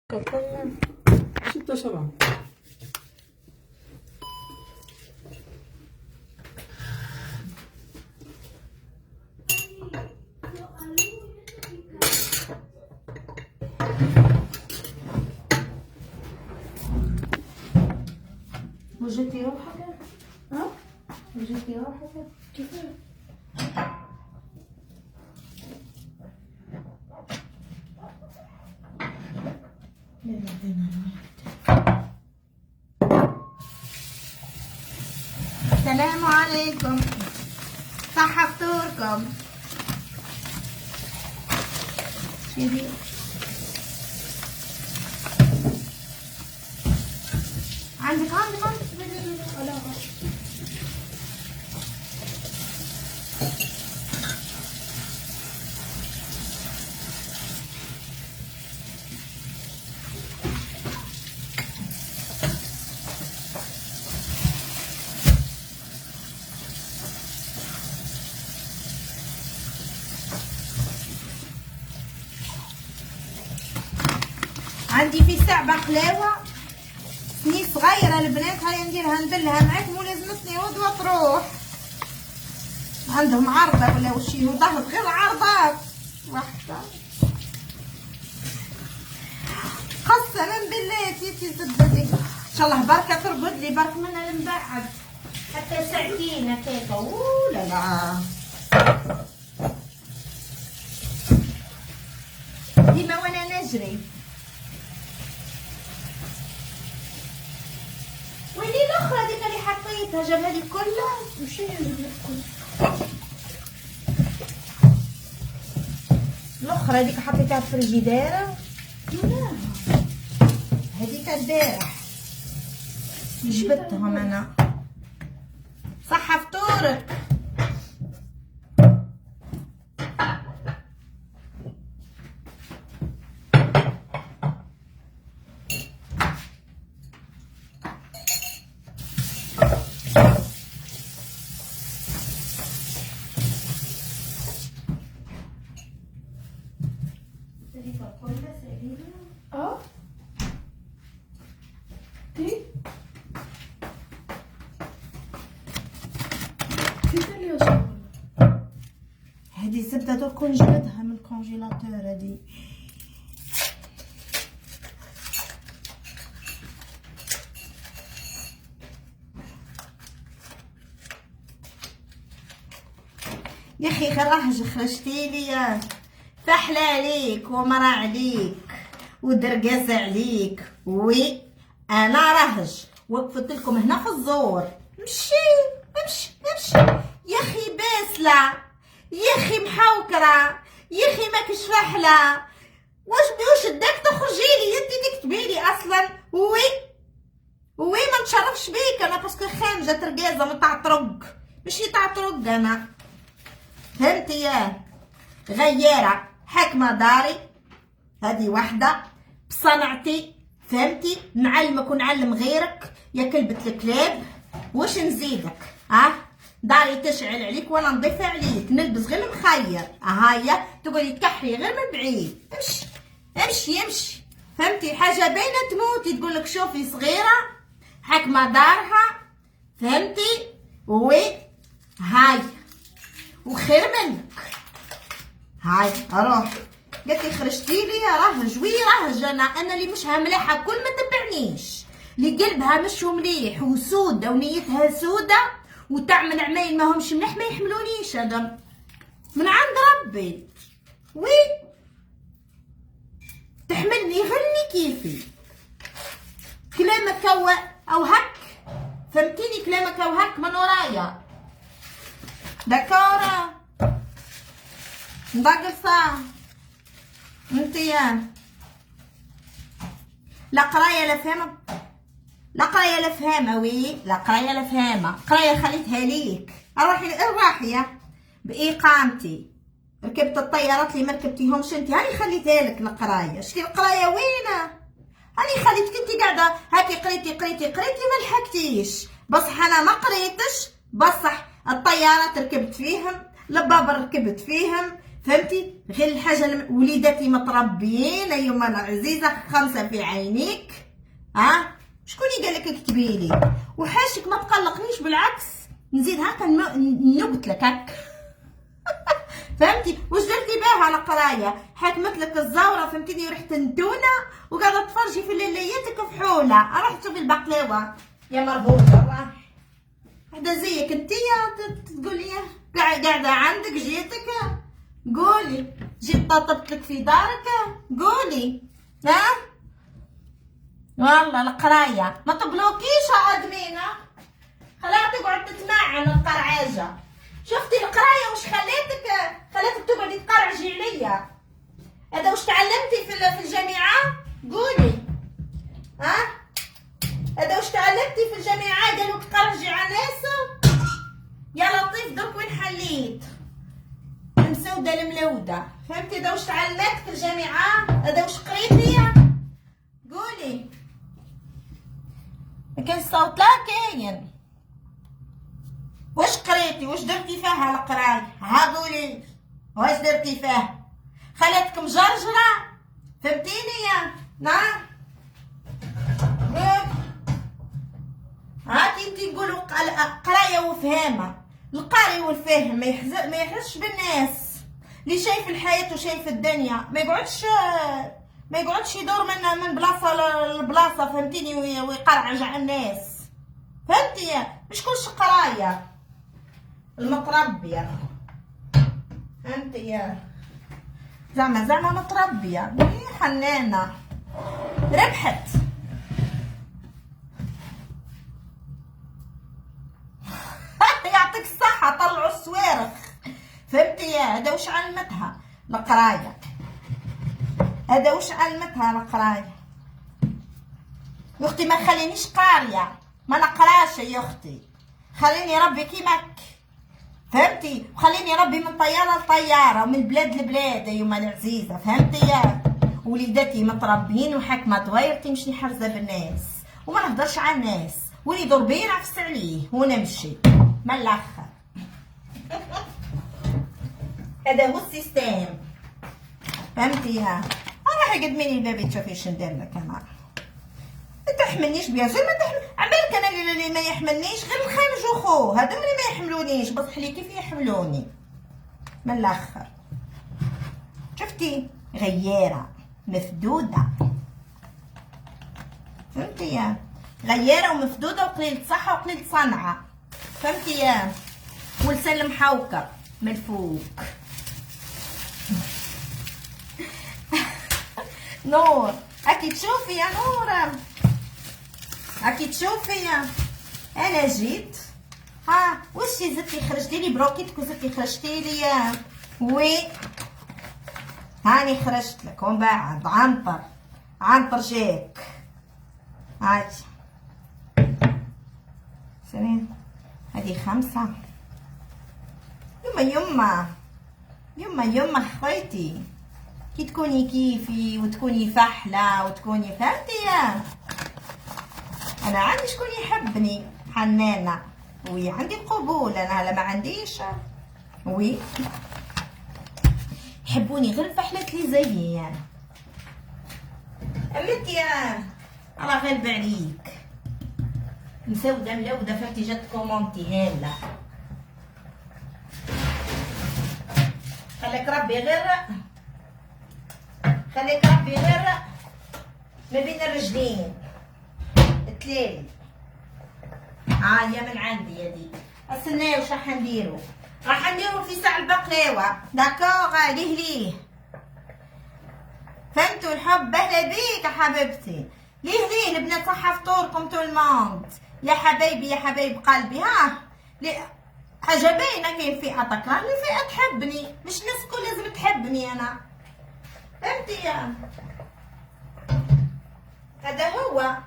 ستة سبعة. وجدتي روحك؟ ها؟ وجدتي روحك؟ كيف؟ السلام عليكم، صحة فطوركم. شوفي عندك عندي في ساع بقلاوة سني صغيرة البنات، هاي نديرها نبلها معاك، مو لازمتني غدوة تروح. عندهم عرضة ولا وشي، وضهر غير عرضات واحدة. قسما بالله تيتي زبدتي ان شاء الله بركة ترقد لي برك منها المبعد حتى ساعتين هكاكا. اوه لا لا ديما وانا نجري. ويلي الاخرى هذيك اللي حطيتها جاب هذيك كلها. وش هي اللي كلها؟ الاخرى هذيك حطيتها في الفريجيدير. لا هذيك البارح جبتهم انا. صحة فطورك. هذه زبدة دوك نجبدها من الكونجيلاتور هذه. يا اخي راه خرجتي لي فحلة عليك ومرا عليك ودرقازة عليك. وي انا رهج وقفت لكم هنا في الزور. مشي امشي امشي يا اخي باسلة، يا اخي محوكرة، يا اخي ماكش فحلة. واش داك تخرجي لي انت تكتبي لي اصلا؟ وي ما نتشرفش بيك انا باسكو خانجة ترقازة ما تعطرق، ماشي تعطرق انا، فهمتي؟ يا غيارة حاكمة داري هذه وحدة بصنعتي، فهمتي؟ نعلمك ونعلم غيرك يا كلبة الكلاب. واش نزيدك؟ داري تشعل عليك وانا نضيف عليك، نلبس غير المخير. هيا تقولي تكحري غير من بعيد. امشي امشي امشي، فهمتي؟ حاجة باينة تموتي تقولك شوفي صغيرة حاكمة دارها، فهمتي؟ وي هاي وخير منك. هاي اروح قالتلي خرجتي لي رهج. وي رهج انا اللي مش مليحه كل ما تبعنيش، اللي قلبها مش مليح وسوده ونيتها سوده وتعمل عمايل ما همش مليح ما يحملونيش، هذا من عند ربي. وي تحملني غني كيفي كلامك او هك، فهمتيني؟ كلامك او هك من ورايا دكارة نضقصة انتيا. لا قرايه لا فهمه، لا قرايه لا فهمه. وي لا قرايه لا فهمه، قرايه خليتها ليك. روحي باقامتي. ركبت الطيارات اللي ما ركبتيهمش انت، هاني خليتها لك القرايه. شتي القرايه وينه؟ هاني خليتك انت قاعده هاكي قريتي ما لحقتيش. بصح انا ما قريتش، بصح الطيارات ركبت فيهم، البابر ركبت فيهم، فهمتي؟ غير الحاجه وليداتي متربيين ايما العزيزه، خمسه في عينيك. شكون اللي قال لك كتبي لي؟ وحاشك ما تقلقنيش، بالعكس نزيد هكا نقت لك هكا. فهمتي؟ واش درتي بها على قرايه؟ حكمت لك الزهره فهمتيني، ريحه التونه وقاعده تفرجي في ليلياتك فحوله. روح شوفي البقلاوه يا مربوطه. راح وحده زيك انتيا تقولي قاعده عندك جيتك، قولي جيت طبطبت لك في دارك، قولي والله القرايه ما تبلوكيش ادمينه، خلاها تقعد تتمعن القرعاجه. شفتي القرايه واش خلاتك تقعدي تقرعجي عليا؟ هذا واش تعلمتي في الجامعه؟ قولي هذا واش تعلمتي في الجامعه؟ قالوك تقرعجي على الناس؟ يا لطيف درك وين حليت المسوده الملوده؟ فهمتي؟ هذا واش تعلمت في الجامعه؟ هذا واش قريتي؟ قولي. كان الصوت لا كاين. واش قريتي؟ واش درتي فيها على قرايه؟ قولي واش درتي فيها؟ خلاتك مجرجره؟ فهمتيني يا نعم؟ هاكي انتي نقولوا قرايه وفهامه. القاري والفاهم ما يحسش بالناس، اللي شايف الحياه وشايف الدنيا ما يقعدش يدور من بلاصه لبلاصه، فهمتيني؟ ويقرعج على الناس، فهمتي؟ مش كلش قرايه المتربيه، فهمتي؟ زعما متربيه حنانه ربحت. يعطيك الصحه، طلعوا الصوارخ، فهمتي؟ هذا واش علمتها القرايه، هذا واش علمتها القرايه. يا اختي ما خلينيش قاريه، ما نقراش يا اختي، خليني ربي كيماك، فهمتي؟ وخليني ربي من طياره لطياره ومن بلاد لبلاد ايما العزيزه، فهمتي؟ وليداتي متربيين وحكمه صغيرتي مش حرزه بالناس وما نهضرش على الناس، واللي يدور بيا نعفس عليه ونمشي من الاخر. هذا هو السيستم، فهمتي؟ روحي قدميني الباب تشوفي اش ندير لك انا. ما تحملنيش بيا زي ما تحمل عبالك انا اللي ما يحملنيش غير الخانج وخو، هذا اللي ما يحملونيش بصح لي كيف يحملوني من الاخر. شفتي؟ غياره مفدوده، فهمتي؟ غياره ومفدوده وقليله صحه وقليله صنعه، فهمتي؟ ولسان محوكر من فوق. نور اكيد تشوفي يا نور، اكيد تشوفي. انا جيت واش زدتي خرجتي لي بروكيتك وزدتي خرجتي لي وي هاني خرجت لك ومن بعد عنطر جاك. هاي سنين هذه 5. يما خويتي كي تكوني كيفي وتكوني فحله وتكوني، فهمتي؟ انا عندي شكون يحبني، حنانه وي، عندي قبول انا، لا ما عنديش وي، يحبوني غير الفحلات اللي زيي يعني. امتي الله غالب عليك، مسوده ملوده، فهمتي؟ جات كومونتي هاله، خليك ربي غير ما بين الرجلين تلالي. يا من عندي يا دي. استناو واش راح نديرو في ساع البقلاوه، داكوغ؟ ليه فهمتوا الحب؟ اهلا بيك يا حبيبتي، ليه البنات صحه فطوركم تو الموند يا حبايب قلبي. حاجه باينه، كاين فئه تكرهني فئه تحبني، مش الناس الكل لازم تحبني انا، فهمتي؟ هذا هو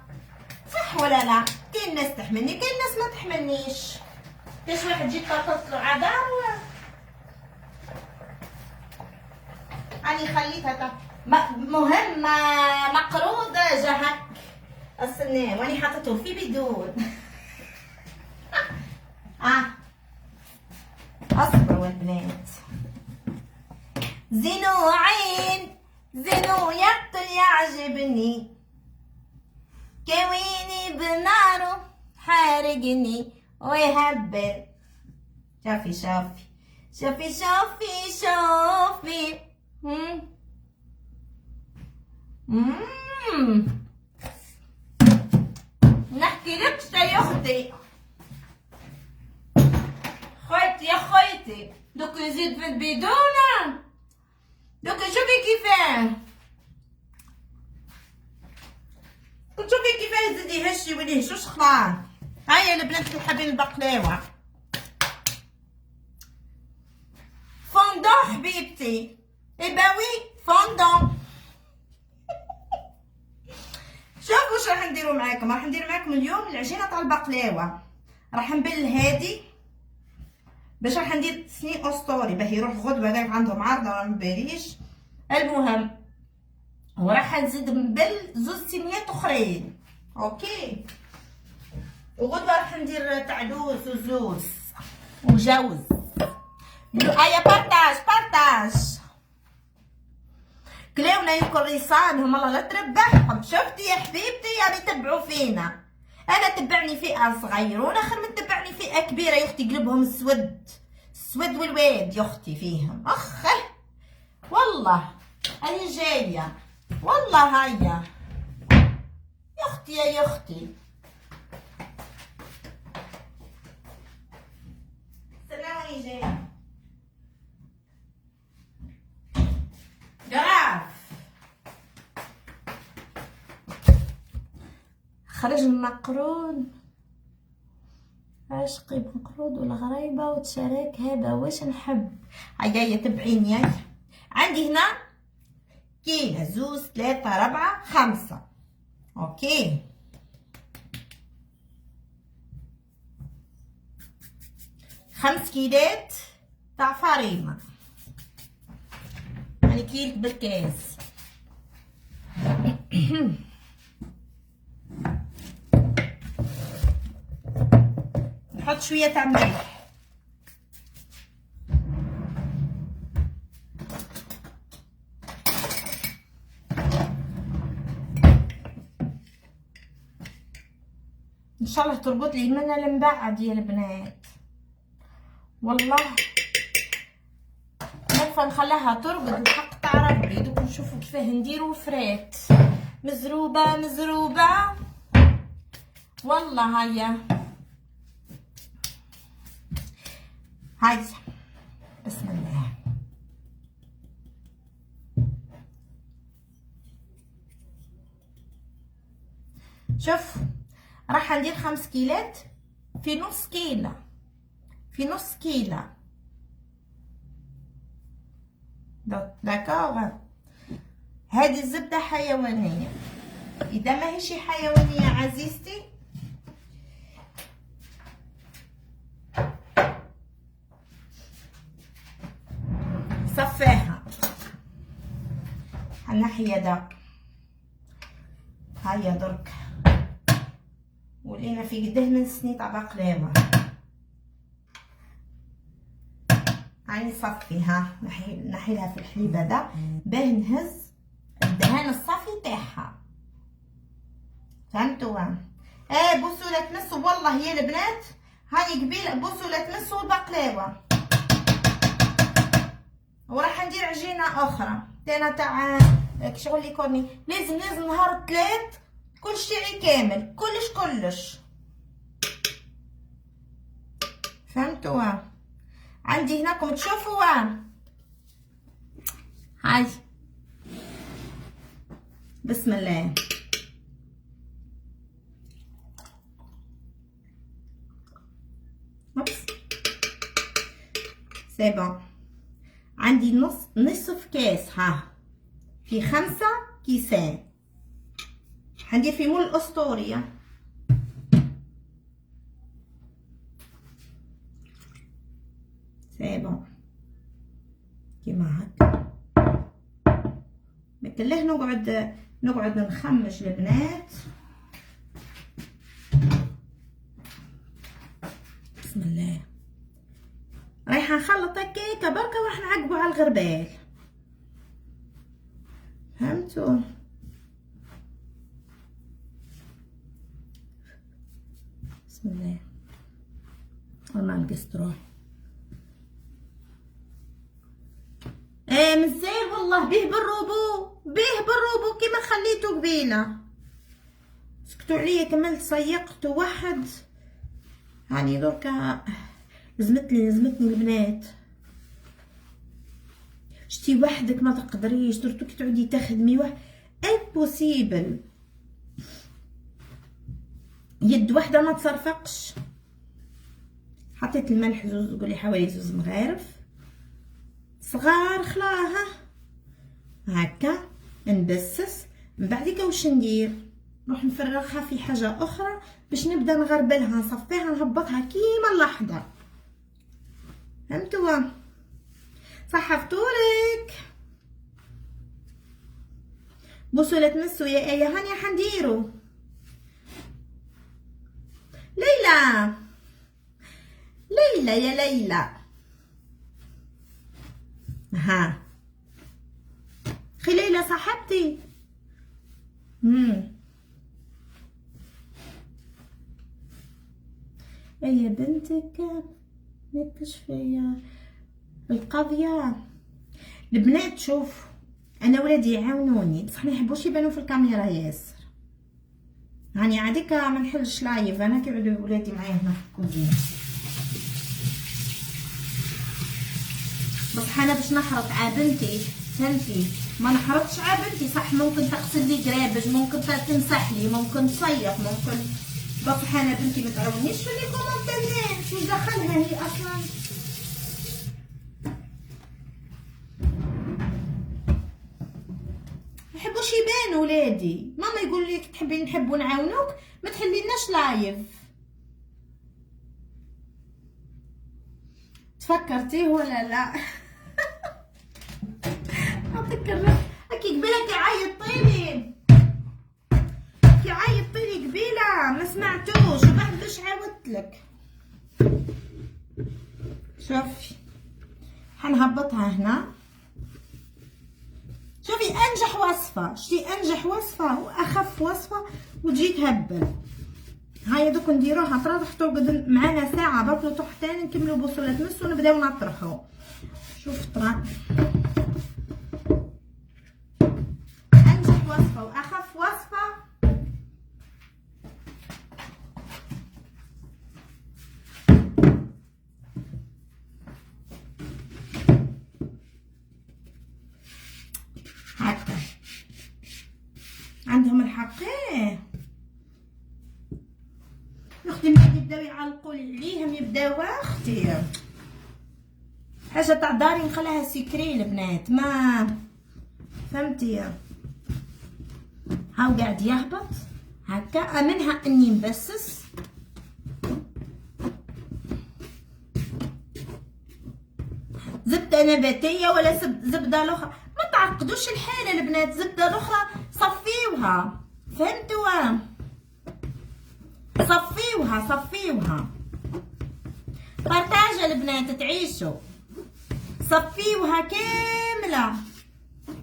صح ولا لا؟ كاين ناس تحملني، كاين ناس ما تحملنيش. كاش واحد جيت طلطلو عدار راني خليتها مهم مقروض جا هك. استنى واني حاطته في بدون. اصبروا البنات، زينو عين زينو يقتل يعجبني، كويني بناره حارقني ويهبل. شوفي شوفي شوفي شوفي شوفي. نحكي لك يا اختي، خويتي يا خويتي دوك يزيد في البيدونة، دوك شوفي كيفاه، شوفي كيفاه يزيد يهشي ويهشوش خلاص. هيا البنات اللي حابين البقلاوة فوندون حبيبتي، إباوي فوندون. شوفوا واش راح نديرو معاكم. راح ندير معاكم اليوم العجينه تاع البقلاوه. راح نبل هادي باش راح ندير سنين اسطوري باه يروح غدوه هذاك عندهم عرضه ولا مباليش. المهم وراح نزيد نبل زوز سنيات اخرين. اوكي، وغدوه راح ندير تاع لوز وزوز وجوز. ايا بارطاج كلاونا ياكل لسانهم الله لا تربحهم. شفتي يا حبيبتي يعني تبعوا فينا. انا تبعني فئه صغيرونه خير من تبعني فئه كبيره يا اختي قلبهم اسود والواد يا اختي فيهم. اخ والله اني جايه والله. هيا يا اختي يا اختي سلامي جايه جراف. خرج المقرون عشقي بمقرود والغريبة وتشارك هذا واش نحب. هيا تبعيني. هيا عندي هنا كيلة زوز 3 4 5. اوكي 5 كيلات تاع فريمة، يعني كيلة بالكاس. نحط شويه تاع ملح. ان شاء الله تربط لي منها لمبعد يا البنات. والله نكفى نخليها ترقد الحق تاع ربي. دوك نشوفوا كيفاه نديرو فرات مزروبه والله. هيا بسم الله. شوف راح ندير 5 كيلات في نص كيلة داكوغ. هذه الزبدة حيوانية، إذا ما هيش حيوانية عزيزتي صفاها. هنحي يدا. هيا درك ولينا في قده من سنين تاع بقلاوه. هاي نصفيها نحي لها في الحليب هذا باه نهز الدهان الصافي تاعها. فهمتوا؟ بوسوا لا تمسوا والله يا البنات. هاي قبيله بوسوا لا تمسوا البقلاوه. وراح ندير عجينه اخرى تانا تاع شغل يكوني لازم نهار 3 كلش تاعي كامل كلش. فهمتوا؟ عندي هناكم تشوفوا. هاي بسم الله. سي بون. عندي نصف كاس. ها في 5 كيسان. حندير في مول الاسطوريه. سي بون كيما هكا. مثل نقعد نخمش البنات. بسم الله. رايحه نخلط هكاكا بركه وراح نعقبو على الغربال. فهمتوا؟ بسم الله. والله نقصتروه. مزال والله، بيه بالروبو كيما خليتو قبيله. سكتوا عليا كملت صيقت واحد. هاني دركا لزمتني البنات. شتي وحدك ما تقدريش، درتو كي تعودي تخدمي واحد امبوسيبل. يد واحده ما تصرفقش. حطيت الملح زوز، قولي حوالي 2 مغارف صغار خلاها هكا. نبسس من بعديك واش ندير؟ نروح نفرغها في حاجه اخرى باش نبدا نغربلها، نصفيها، نهبطها كيما اللحظه. فهمتوا؟ صحة فطورك. بوسوا لا تمسوا يا ايه. هاني حنديرو ليلى يا ليلى. ها خي ليلى صاحبتي. ايه بنتك ماكش فيا القضيه. البنات شوف، انا ولادي يعاونوني بصح ما يحبوش يبانوا في الكاميرا ياسر. هاني عاديك ما نحلش لايف انا كيعودوا ولادي معايا هنا في الكوزينه. بصح انا باش نحرط على بنتي، فهمتي؟ ما نحرطش على بنتي. صح ممكن تغسل لي قرابج، ممكن تمسح لي، ممكن تصيف، ممكن. بصح انا بنتي ما تعاونيش في لي كومونتيرات. شو دخلها هي اصلا؟ يحبوش يبانوا ولادي. ماما يقول لك تحبين نحبوا نعاونوك ما تحليناش لايف. تفكرتيه ولا لا؟ اتذكر هكي قبيله كيعيطيلي قبيله ما سمعتوش وبعد باش عاودت لك. شوفي حنهبطها هنا. شوفي انجح وصفه، شتي انجح وصفه واخف وصفه وتجي تهبل. هاي دوك نديروها تراضح ترقد معانا ساعه برك لو طحت تاني نكملوا بوصله تمس ونبداو نطرحوا. شوف طرا انجح وصفه واخف وصفه. هكا عندهم الحقيه. اختي ملي يبداو يعلقوا عليهم يبداو اختي حاجه تاع داري نخليها سكري البنات ما فهمتي. هاو قاعد يهبط هكا. امنها اني نبسس زبده نباتيه ولا زبده الاخرى. ما تعقدوش الحاله البنات. زبده الاخرى صفيوها. فهمتوا؟ صفيوها بارطاج البنات تعيشوا. صفيوها كامله.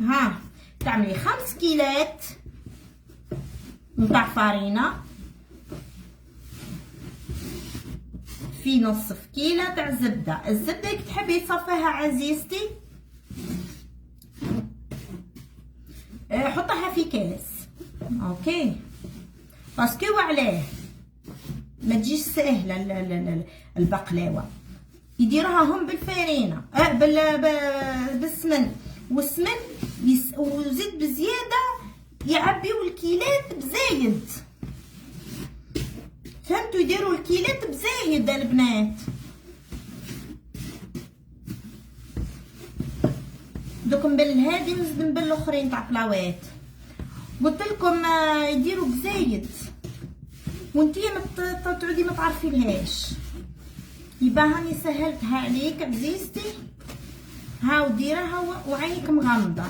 ها تعملي 5 كيلات نتاع فارينه في نصف كيلو تاع زبده. الزبده كي تحبي تصفيها عزيزتي حطها في كاس. اوكي باسكو علاه ما تجيش ساهله البقلاوه. يديروها هم بالفارينه بالسمن والسمن وزيت بزياده. يعبيو الكيلات بزايد. فهمتوا؟ يديروا الكيلات بزايد البنات. دوك نبل هادي ونزيد نبل الاخرين تاع بلاوات. قلت لكم يديروا بزايد وانتي تعودي ما تعرفيلهاش. يبقى هاني سهلتها عليك عزيزتي. هاو ديرها وعينك مغمضه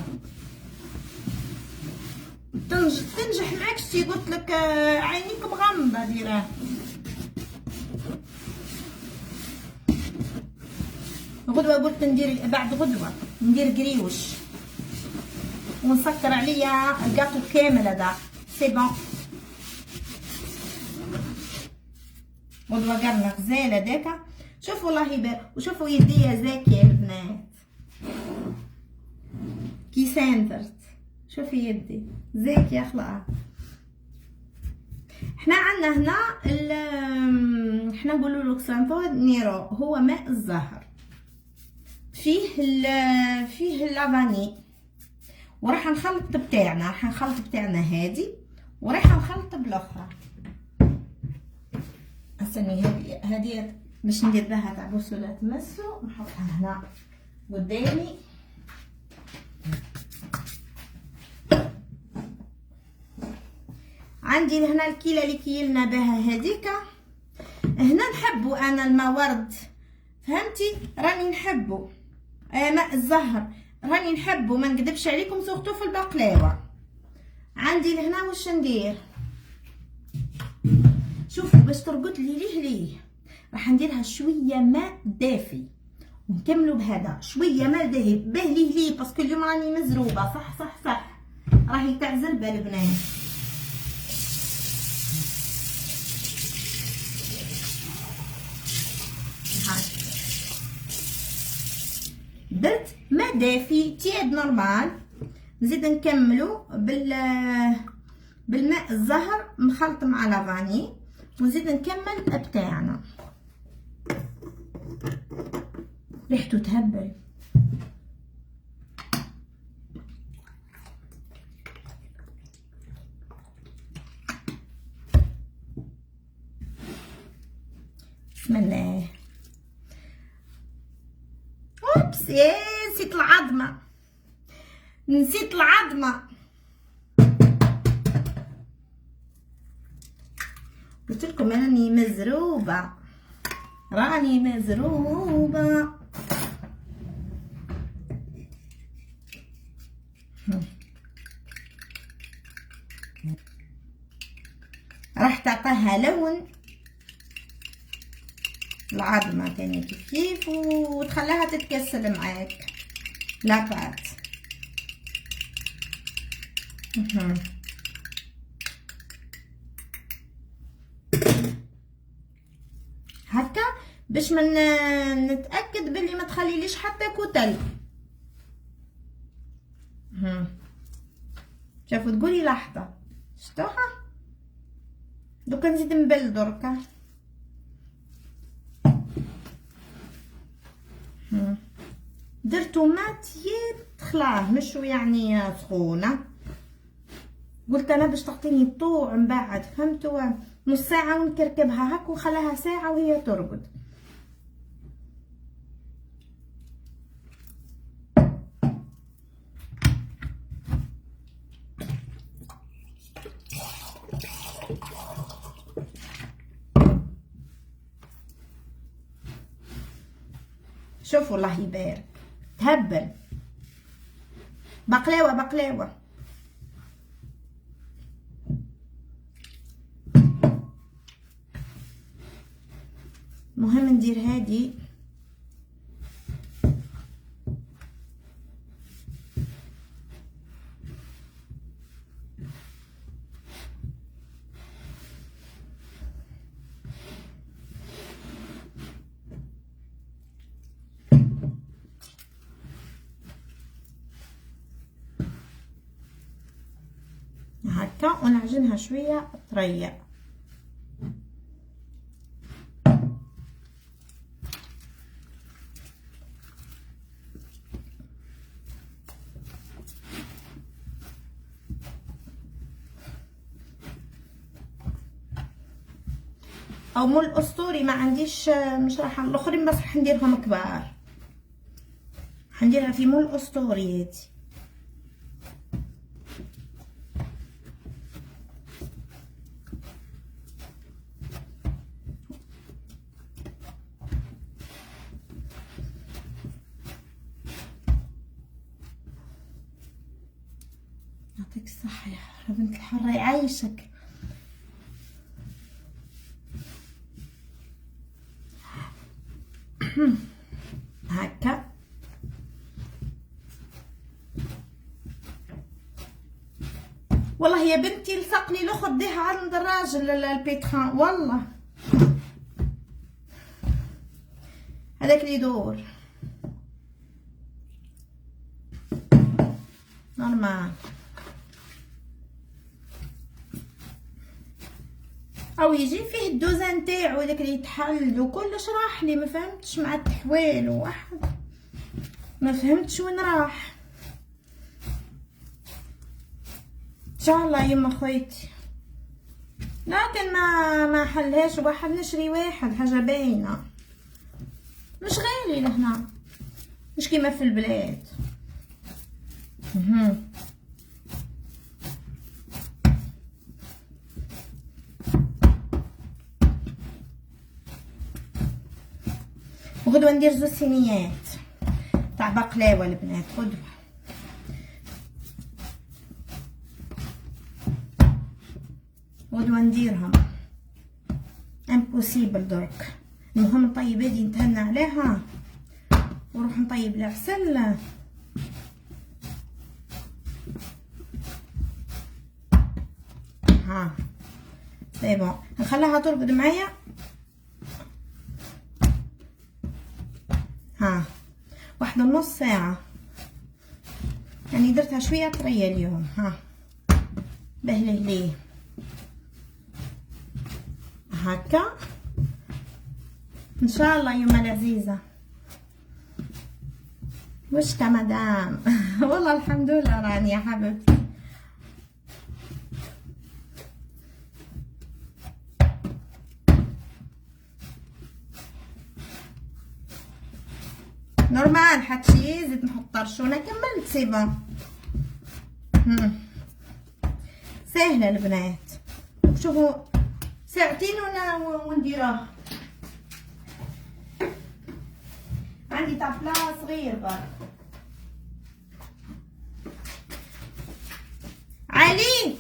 تنجح معاك. شتي قلت لك عينيك مغمضه ديرها. غدوه قلت ندير بعد غدوه ندير قريوش ونسكر عليا الكاطو كامل هذا سي بون. ودوقرنا غزال هذاك. شوفوا الله يبارك وشوفوا يديا زاكيه البنات كي ساندرت. شوفي يدي زاكيه خلاص. احنا عندنا هنا احنا نقولوا له سانتو نيرو، هو ماء الزهر فيه اللافاني، وراح نخلط بتاعنا هادي، وراح نخلط بالاخرى. استني هذه باش ندير بها تاع بوصله تمسو، نحطها هنا قدامي. عندي هنا الكيله اللي كيلنا بها هذيك. هنا نحبو انا الموارد، فهمتي؟ راني نحبو ماء الزهر، راني نحبو، ما نكذبش عليكم، سورتو في البقلاوه. عندي لهنا واش ندير، شوفوا باش ترقد لي ليه راح نديرها شويه ماء دافي، ونكملوا بهذا شويه ماء دافي به ليه باسكو اليوم راني مزروبه. صح راهي تعزل بالبنات. درت ماء دافي تياد نورمال، نزيد نكملو بالماء الزهر مخلط مع لافاني، ونزيد نكمل بتاعنا. ريحته تهبل. بسم الله. اوبس نسيت العظمه. قلت لكم راني مزروبه. راح تعطيها لون العظمه تاني كيف وتخليها تتكسل معاك لابات. هكا باش من نتاكد باللي ما تخليليش حتى كتل. شوفوا تقولي لحظه شفتوها. دوكا نزيد نبل دركا. درتو ماتيت خلاه مش يعني سخونه. قلت انا باش تعطيني الطوع من بعد، فهمتوا؟ نص ساعه ونكركبها هكا ونخليها ساعه وهي ترقد. شوفوا الله يبارك تهبل. بقلاوه مهم ندير هادي. هكا ونعجنها شويه طريه. او مول اسطوري ما عنديش، مش راح الاخرين بس راح نديرهم كبار، حنديرها في مول اسطورياتي. يعطيك الصحة يا بنت الحر يعيشك. هكا يا بنتي لصقني الاخر ديها عند الراجل البيتخان والله. هذاك اللي يدور نورمال. او يجي فيه الدوزان تاعو داك اللي يتحل وكلش راح لي، ما فهمتش مع التحويل واحد ما فهمتش وين راح. ان شاء الله يما خويتي، لكن ما حلهاش واحد. نشري واحد حاجه باينه، مش غالي لهنا، مش كيما في البلاد. وغدوه ندير زوج صينيات تاع بقلاوه البنات. غدوه نديرهم امبوسيبل درك. المهم نطيب هادي نتهنى عليها ونروح نطيب العسل. ها سي بون، نخليها ترقد معايا. ها واحدة ونص ساعة، يعني درتها شوية طرية اليوم. ها بهله ليه هكا ان شاء الله يما العزيزة. وش مدام والله الحمد لله راني يا حبيبتي. نورمال حتشي زيد نحط طرشونه. كملت سيبا. سهله البنات. شوفوا ساعتين ونديروها. عندي طابله صغير برك. علي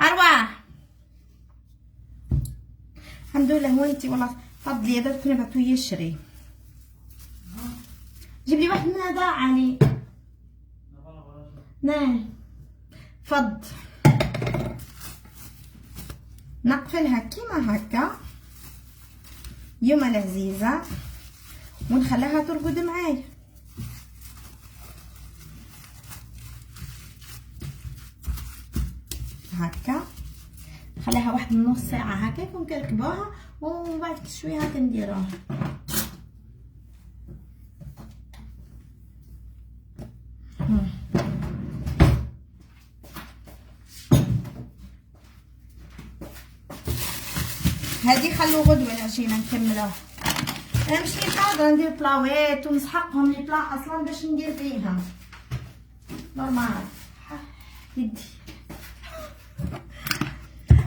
ارواح الحمد لله. وانتي والله فضلي درت نبعتو يشري. جيب لي واحد من هذا علي. نعم فض. نقفلها كيما هكا يما العزيزة ونخليها ترقد معايا. هكا خليها واحد من نص ساعة هكاك ونكركبوها ومن بعد شويه هكا نديروها. هادي خلو غدوه العشينه نكملوها. انا مش قادره ندير بلاوات ونسحقهم لي بلا اصلا باش ندير فيهم نورمال. يدي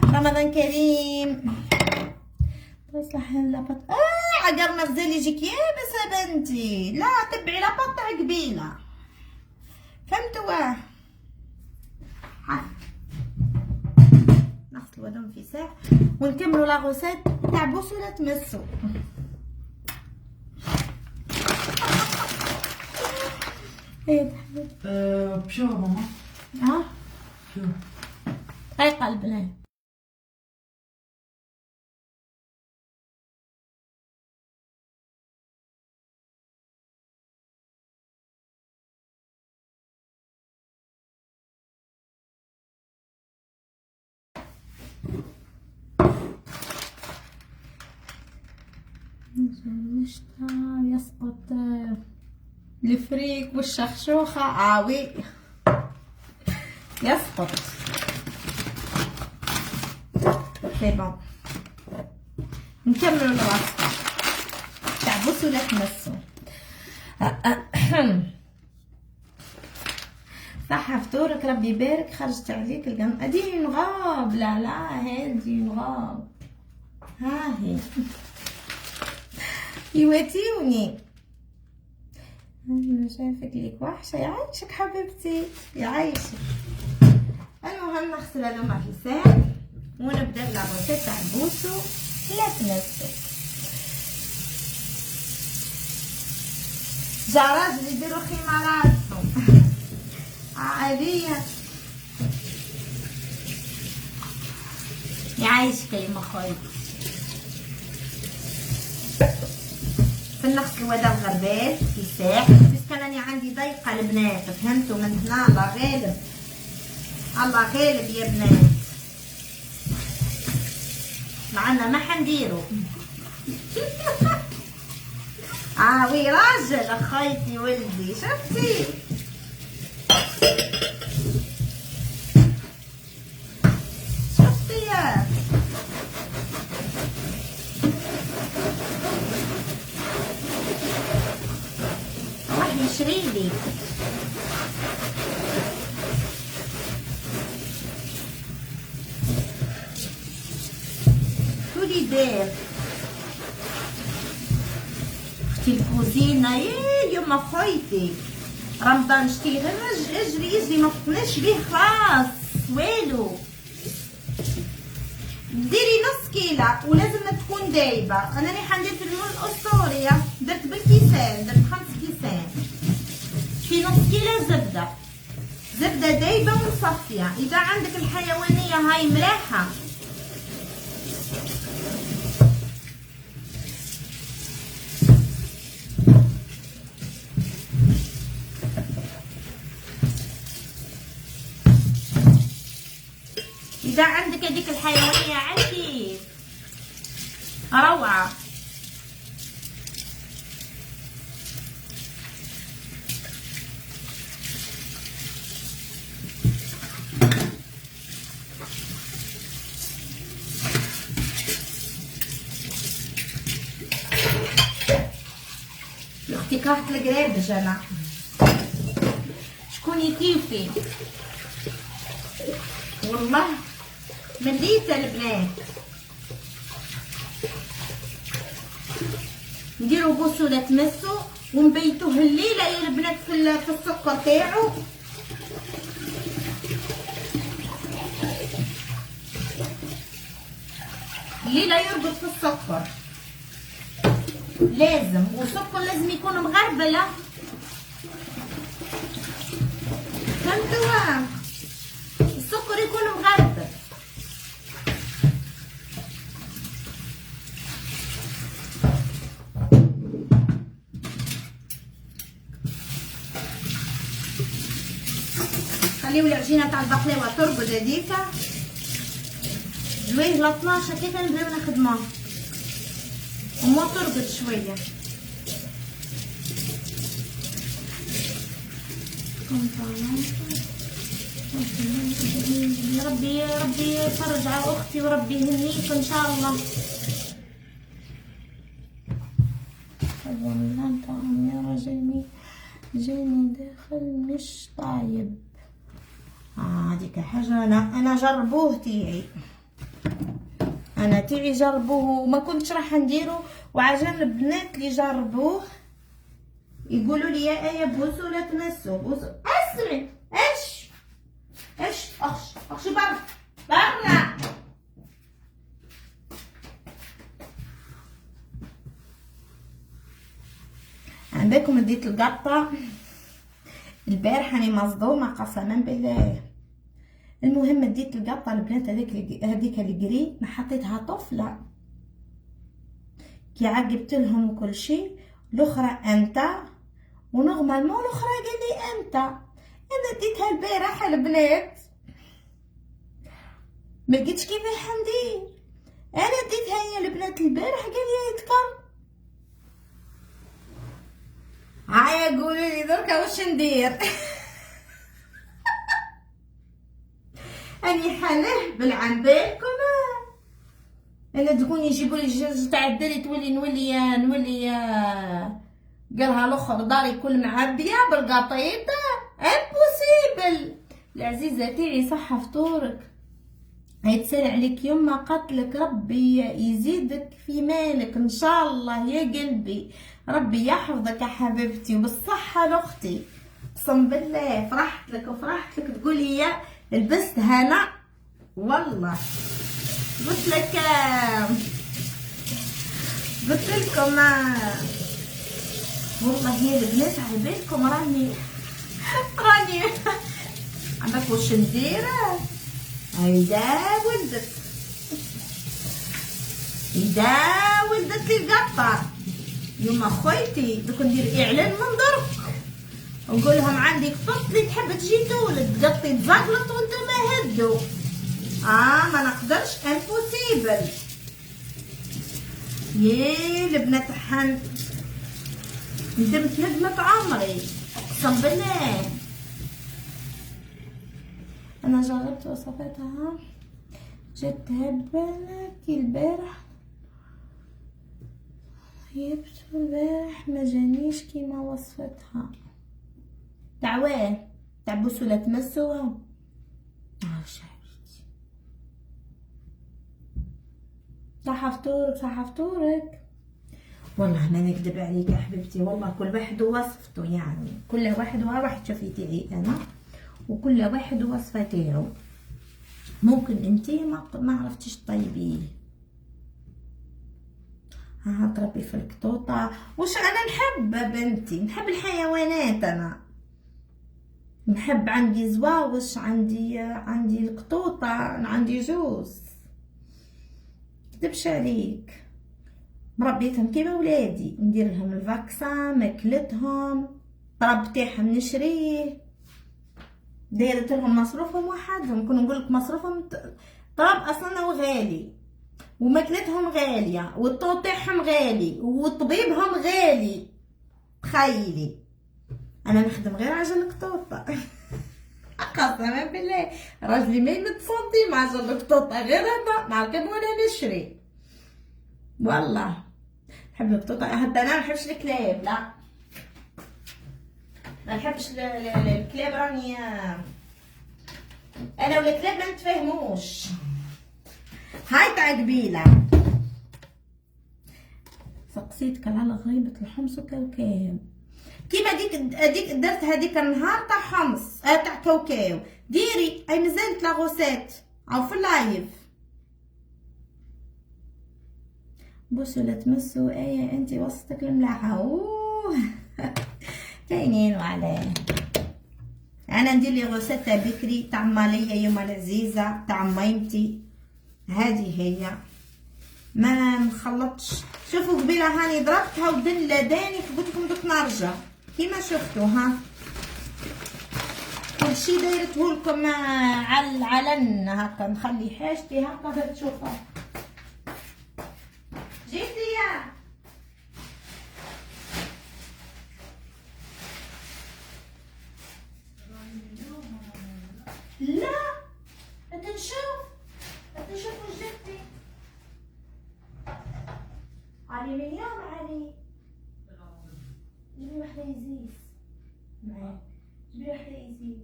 رمضان كريم. يصلح لاباط. عقر ما غزال يجيك يابس يا بنتي. لا تبعي لاباط تاع قبيله فهمتوا. نغسلوا هذوم في ساعه ونكملوا لا غوسيت تاع بوسو لا تمسوا. ايه بشو ماما؟ ها شو؟ دقيقه البنات. المشطة يسقط الفريك والشخشوخة. عاوي يسقط. سي بون نكملوا الوصفة تاع بوسو لا تمسوا. صحة فطورك ربي يبارك. خرجت عليك القمر. اديني نغاب. لا هادي نغاب. ها هي يواتيوني. انا شايفك ليك وحشه. يعيشك حبيبتي يعيشك. المهم نغسل هذوما في ساعه ونبدا لاغوسيت تاع بوسو لا تمسوا. جا راجل يديروا خيمه راسهم. عادية. يعيشك يا مخايف. في نغسل هذا الغربال يساح، بس كان انا عندي ضيقة البنات، فهمتوا؟ من هنا الله غالب، الله غالب يا بنات، معنا ما حنديرو. وي راجل اخيتي ولدي، شفتي؟ شفتي يا راح يشريلي. تولي دار في الكوزينة. يما خويتي رمضان شتي غير اجري ما فطناش بيه خلاص والو. ديري نص كيلة ولازم تكون دايبة. انا راني حندير في المول الاسطورية، درت بالكيسان، درت 5 كيسان في نص كيلة زبدة، زبدة دايبة ومصفية. اذا عندك الحيوانية هاي ملاحة. إذا عندك هذيك الحيوانية عندي روعة. اختي كرهت القرابج انا. شكون يكيفي والله مليت البنات. نديرو بوصولة تمسو ونبيتوه الليلة يا البنات في السكر تاعو. الليلة يربط في السكر لازم، والسكر لازم يكون مغربلة، فهمتوا؟ السكر يكون مغربل. خليو العجينه تاع البقلاوه ترقد هذيك جويه ل 12 كيف نبداو نخدموها وما ترقد شويه. يا ربي يفرج على اختي وربي يهنيك ان شاء الله. والله طعم يا رجل جاني داخل مش طايب. هذيك حاجه انا جربوه تيعي، انا تيعي جربوه وما كنتش راح نديره، وعجبني البنات اللي جربوه يقولوا لي يا ايه بوسوا لا تمسوا بوسوا. اسمعي ايش اخش برا. عندكم اديت القطه البارحه، انا مصدومه قسما بالله. المهم اديت القطه البنات هذيك اللي قريت حطيتها طفله كي عقبت لهم وكل شيء. الاخرى انت ونورمالمون الاخرى قال لي انت. انا اديتها البارحه البنات ما لقيتش كيفاش ندير. انا اديتها هي البنات البارح قال لي يذكر. هيا قولوا لي دركا واش ندير. اني حنهبل عن بالكم. انا تكون يجيبوا لي الجاج تاع الدري نولي قالها الاخر داري كل معبيه بالقطيطه امبوسيبل. العزيزه تاعي صحه فطورك، هيتسال عليك يما قتلك، ربي يزيدك في مالك ان شاء الله يا قلبي، ربي يحفظك يا حبيبتي وبالصحه لاختي. اقسم بالله فرحت لك تقولي يا لبست هنا والله. قلت لكم والله يا البنات على بالكم راني عندك واش ندير؟ هيدا ولدت، هيدا ولدت لي القطة. يما خويتي دوك ندير اعلان من درك ونقول لهم عندي قطط اللي تحب تجي تولد، قطي تزغلط وانت ما هدو. ما نقدرش، امبوسيبل. يا البنات حن ندمت ندمة عمري اقسم بالله. انا جربت وصفتها جات هبانة كي البارح، جبت البارح ما جانيش كيما وصفتها. تعواه تعبسوا لا تمسوا. شعرتي صح فطورك صح فطورك. والله ما نكذب عليك يا حبيبتي، والله كل واحد ووصفته، يعني كل واحد واحد شوفي تاعي انا، وكل واحد وصفه تاعو. ممكن انتي ما عرفتيش طيبيه. تربي في القطوطه. وش انا نحب بنتي، نحب الحيوانات، انا نحب، عندي زواوش، عندي القطوطه، عندي جوز. مكذبش عليك، مربيتهم كيما ولادي، ندير لهم الفاكسان، ماكلتهم، الطراب تاعهم نشريه، دايرت لهم مصروفهم وحدهم. كنا نقول لك مصروفهم طراب اصلا غالي، وماكلتهم غاليه، والطو تاعهم غالي، وطبيبهم غالي. تخيلي انا نخدم غير عجل القطوطه. قسما بالله راجلي ما يمد سنتيم عجل القطوطه، غير هذا نركب ولا نشري. والله نحب القطوطه. حتى انا ما نحبش الكلاب، لا ما نحبش الكلاب. راني انا والكلاب ما نتفاهموش. هاي تاع قبيله سقسيتك على غريبه الحمص وكاوكاو، كيما ديك درت هذيك النهار تاع حمص تاع كاوكاو. ديري اي مازالت لا غوسيت او في اللايف. بوسوا لا تمسوا انتي وسطك الملاحه. كاينين وعلاه. انا ندير لي غوسيت تاع بكري تاع ماليه يوم العزيزه تاع ميمتي. هذه هي ما نخلطش. شوفوا قبيله هاني ضربتها ودن لداني، قلت لكم دوك نرجع كيما شفتوا. كلشي دايرته لكم علن هكا، نخلي حاجتي هكا تشوفها. جيتي يا لا تنشوف وش جبتي. علي من يوم علي جيبي وحده يزيز معاك، جيبي وحده يزيز.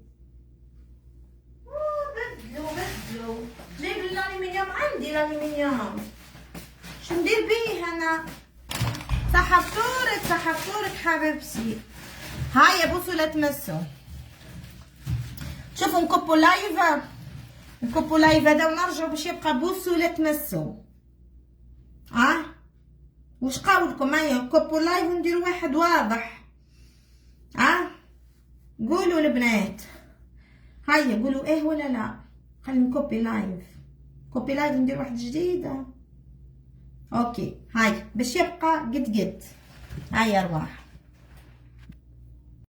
بدلو جيب الالومنيوم، عندي الالومنيوم. شو ندير بيه انا؟ صح فطورك صح فطورك حبيبتي. هاي بوسوا لا تمسوا. شوفوا نكبوا لايف هذا ونرجعوا باش يبقى بوسوا لا تمسوا. وش قولكم؟ هيا نكبوا لايف ونديروا واحد واضح. قولوا البنات، هيا قولوا ايه ولا لا. خلي نكوبي لايف ندير واحد جديده. اوكي هاي باش يبقى قد هيا ارواح.